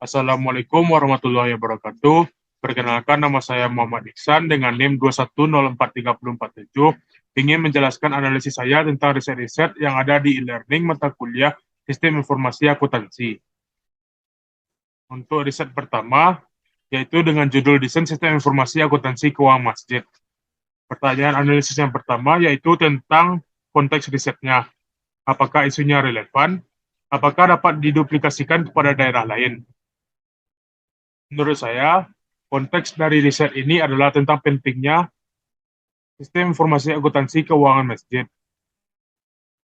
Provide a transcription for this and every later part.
Assalamualaikum warahmatullahi wabarakatuh. Perkenalkan, nama saya Muhammad Iksan dengan NIM 2104347. Ingin menjelaskan analisis saya tentang riset-riset yang ada di e-learning mata kuliah Sistem Informasi Akuntansi. Untuk riset pertama, yaitu dengan judul Desain Sistem Informasi Akuntansi Keuangan Masjid. Pertanyaan analisis yang pertama yaitu tentang konteks risetnya. Apakah isunya relevan? Apakah dapat diduplikasikan kepada daerah lain? Menurut saya, konteks dari riset ini adalah tentang pentingnya sistem informasi akuntansi keuangan masjid.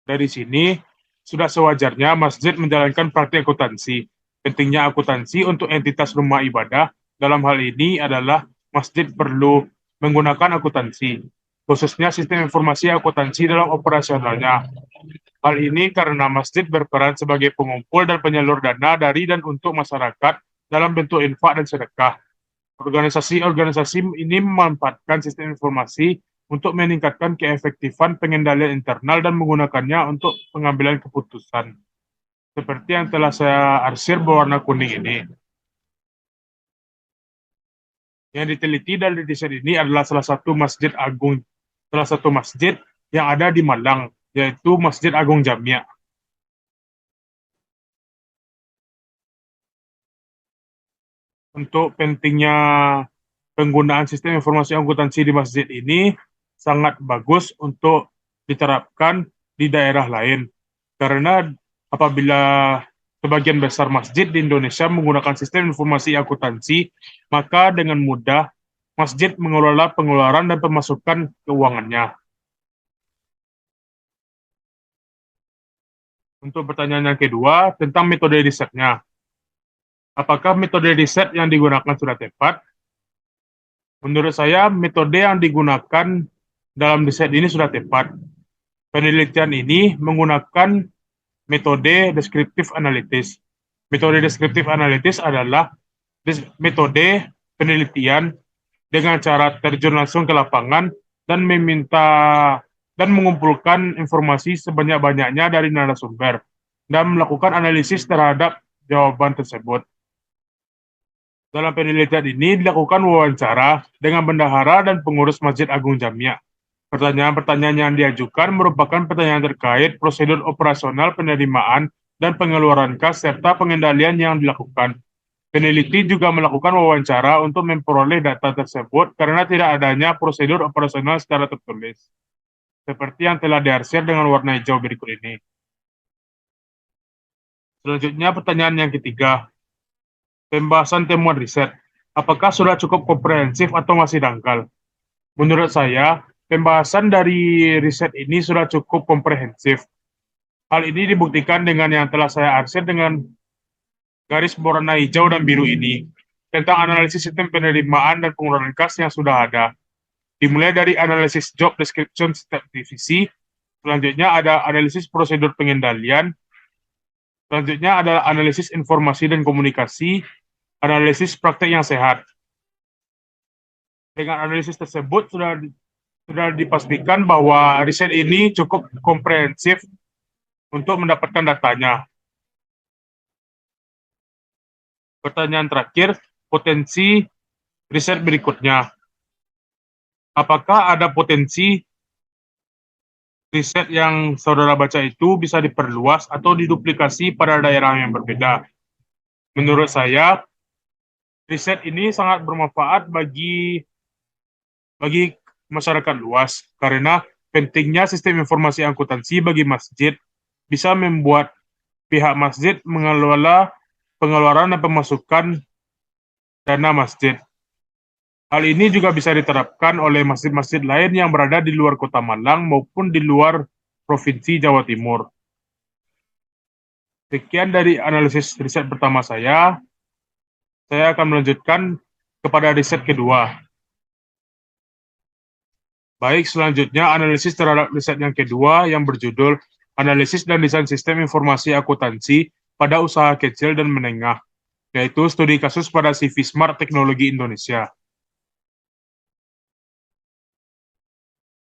Dari sini, sudah sewajarnya masjid menjalankan praktik akuntansi. Pentingnya akuntansi untuk entitas rumah ibadah, dalam hal ini adalah masjid perlu menggunakan akuntansi, khususnya sistem informasi akuntansi dalam operasionalnya. Hal ini karena masjid berperan sebagai pengumpul dan penyalur dana dari dan untuk masyarakat dalam bentuk infak dan sedekah. Organisasi-organisasi ini memanfaatkan sistem informasi untuk meningkatkan keefektifan pengendalian internal dan menggunakannya untuk pengambilan keputusan. Seperti yang telah saya arsir berwarna kuning ini. Yang diteliti dari riset ini adalah salah satu masjid yang ada di Malang, yaitu Masjid Agung Jamia. Untuk pentingnya penggunaan sistem informasi akuntansi di masjid ini sangat bagus untuk diterapkan di daerah lain. Karena apabila sebagian besar masjid di Indonesia menggunakan sistem informasi akuntansi, maka dengan mudah masjid mengelola pengeluaran dan pemasukan keuangannya. Untuk pertanyaan yang kedua, tentang metode risetnya. Apakah metode riset yang digunakan sudah tepat? Menurut saya, metode yang digunakan dalam riset ini sudah tepat. Penelitian ini menggunakan metode deskriptif analitis. Metode deskriptif analitis adalah metode penelitian dengan cara terjun langsung ke lapangan dan mengumpulkan informasi sebanyak-banyaknya dari narasumber dan melakukan analisis terhadap jawaban tersebut. Dalam penelitian ini dilakukan wawancara dengan bendahara dan pengurus Masjid Agung Jamia. Pertanyaan-pertanyaan yang diajukan merupakan pertanyaan terkait prosedur operasional penerimaan dan pengeluaran kas serta pengendalian yang dilakukan. Peneliti juga melakukan wawancara untuk memperoleh data tersebut karena tidak adanya prosedur operasional secara tertulis. Seperti yang telah diarsir dengan warna hijau berikut ini. Selanjutnya pertanyaan yang ketiga. Pembahasan temuan riset. Apakah sudah cukup komprehensif atau masih dangkal? Menurut saya, pembahasan dari riset ini sudah cukup komprehensif. Hal ini dibuktikan dengan yang telah saya arsir dengan garis berwarna hijau dan biru ini, tentang analisis sistem penerimaan dan pengeluaran kas yang sudah ada. Dimulai dari analisis job description setiap divisi, selanjutnya ada analisis prosedur pengendalian, selanjutnya ada analisis informasi dan komunikasi, analisis praktek yang sehat. Dengan analisis tersebut sudah dipastikan bahwa riset ini cukup komprehensif untuk mendapatkan datanya. Pertanyaan terakhir, potensi riset berikutnya. Apakah ada potensi riset yang saudara baca itu bisa diperluas atau diduplikasi pada daerah yang berbeda? Menurut saya, riset ini sangat bermanfaat bagi masyarakat luas karena pentingnya sistem informasi akuntansi bagi masjid bisa membuat pihak masjid mengelola pengeluaran dan pemasukan dana masjid. Hal ini juga bisa diterapkan oleh masjid-masjid lain yang berada di luar Kota Malang maupun di luar Provinsi Jawa Timur. Sekian dari analisis riset pertama saya. Saya akan melanjutkan kepada riset kedua. Baik, selanjutnya analisis terhadap riset yang kedua yang berjudul Analisis dan Desain Sistem Informasi Akuntansi pada Usaha Kecil dan Menengah, yaitu studi kasus pada CV Smart Teknologi Indonesia.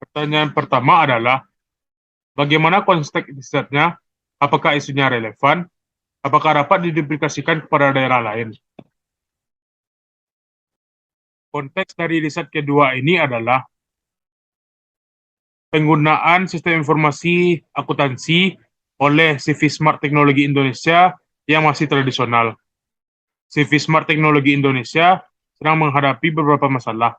Pertanyaan pertama adalah, bagaimana konteks risetnya? Apakah isunya relevan? Apakah dapat diduplikasikan kepada daerah lain? Konteks dari riset kedua ini adalah penggunaan sistem informasi akuntansi oleh CV Smart Teknologi Indonesia yang masih tradisional. CV Smart Teknologi Indonesia sedang menghadapi beberapa masalah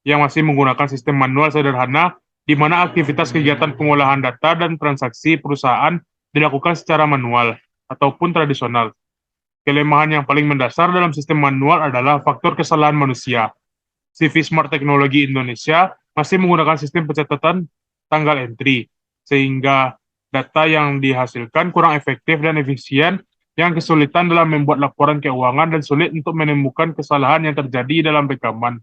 yang masih menggunakan sistem manual sederhana di mana aktivitas kegiatan pengolahan data dan transaksi perusahaan dilakukan secara manual ataupun tradisional. Kelemahan yang paling mendasar dalam sistem manual adalah faktor kesalahan manusia. CV Smart Teknologi Indonesia masih menggunakan sistem pencatatan tanggal entry, sehingga data yang dihasilkan kurang efektif dan efisien, yang kesulitan dalam membuat laporan keuangan dan sulit untuk menemukan kesalahan yang terjadi dalam rekaman.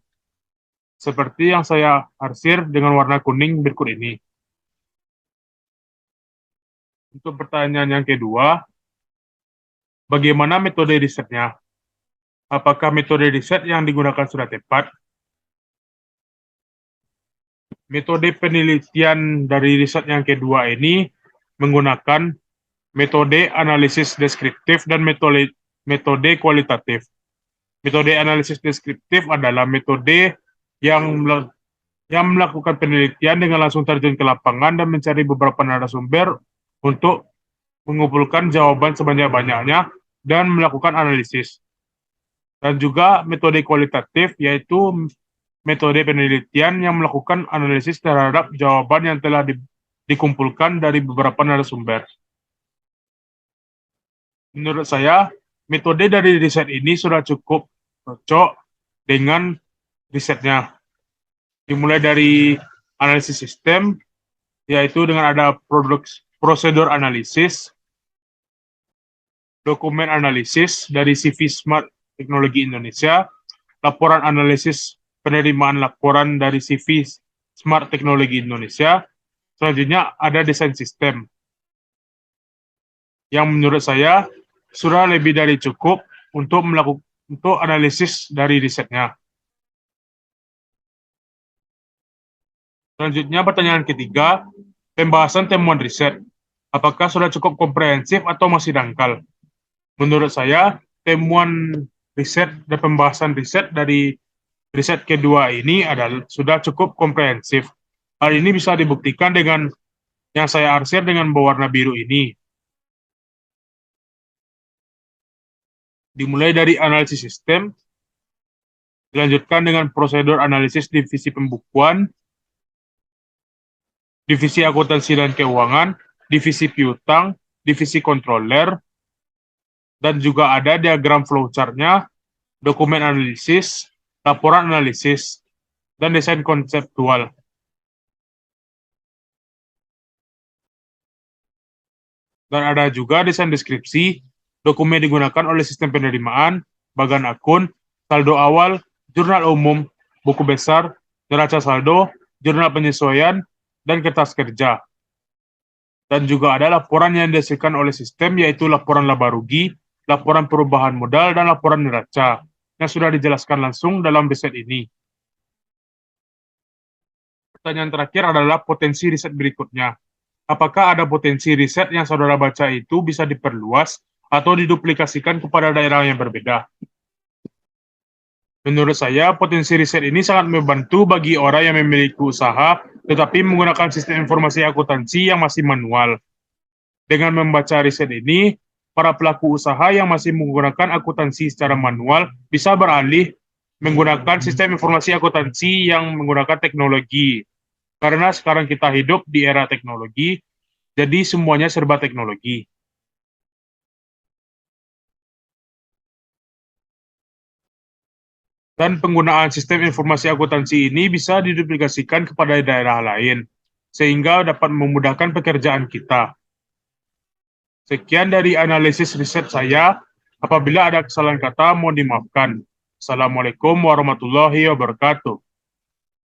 Seperti yang saya arsir dengan warna kuning berikut ini. Untuk pertanyaan yang kedua, bagaimana metode risetnya? Apakah metode riset yang digunakan sudah tepat? Metode penelitian dari riset yang kedua ini menggunakan metode analisis deskriptif dan metode kualitatif. Metode analisis deskriptif adalah metode yang melakukan penelitian dengan langsung terjun ke lapangan dan mencari beberapa narasumber untuk mengumpulkan jawaban sebanyak-banyaknya dan melakukan analisis. Dan juga metode kualitatif, yaitu metode penelitian yang melakukan analisis terhadap jawaban yang telah dikumpulkan dari beberapa narasumber. Menurut saya, metode dari riset ini sudah cukup cocok dengan risetnya. Dimulai dari analisis sistem, yaitu dengan ada prosedur analisis, dokumen analisis dari CV Smart Teknologi Indonesia, laporan analisis penerimaan laporan dari CV Smart Teknologi Indonesia. Selanjutnya ada desain sistem, yang menurut saya sudah lebih dari cukup untuk analisis dari risetnya. Selanjutnya pertanyaan ketiga, pembahasan temuan riset. Apakah sudah cukup komprehensif atau masih dangkal? Menurut saya, temuan riset dan pembahasan riset dari riset kedua ini sudah cukup komprehensif. Hal ini bisa dibuktikan dengan yang saya arsir dengan berwarna biru ini. Dimulai dari analisis sistem, dilanjutkan dengan prosedur analisis divisi pembukuan, divisi akuntansi dan keuangan, divisi piutang, divisi kontroler, dan juga ada diagram flowchart-nya, dokumen analisis, laporan analisis, dan desain konseptual. Dan ada juga desain deskripsi, dokumen digunakan oleh sistem penerimaan, bagan akun, saldo awal, jurnal umum, buku besar, neraca saldo, jurnal penyesuaian, dan kertas kerja. Dan juga ada laporan yang dihasilkan oleh sistem, yaitu laporan laba rugi, laporan perubahan modal, dan laporan neraca, yang sudah dijelaskan langsung dalam riset ini. Pertanyaan terakhir adalah potensi riset berikutnya. Apakah ada potensi riset yang saudara baca itu bisa diperluas atau diduplikasikan kepada daerah yang berbeda? Menurut saya, potensi riset ini sangat membantu bagi orang yang memiliki usaha, tetapi menggunakan sistem informasi akuntansi yang masih manual. Dengan membaca riset ini, para pelaku usaha yang masih menggunakan akuntansi secara manual bisa beralih menggunakan sistem informasi akuntansi yang menggunakan teknologi. Karena sekarang kita hidup di era teknologi, jadi semuanya serba teknologi. Dan penggunaan sistem informasi akuntansi ini bisa diduplikasikan kepada daerah lain, sehingga dapat memudahkan pekerjaan kita. Sekian dari analisis riset saya. Apabila ada kesalahan kata, mohon dimaafkan. Assalamualaikum warahmatullahi wabarakatuh.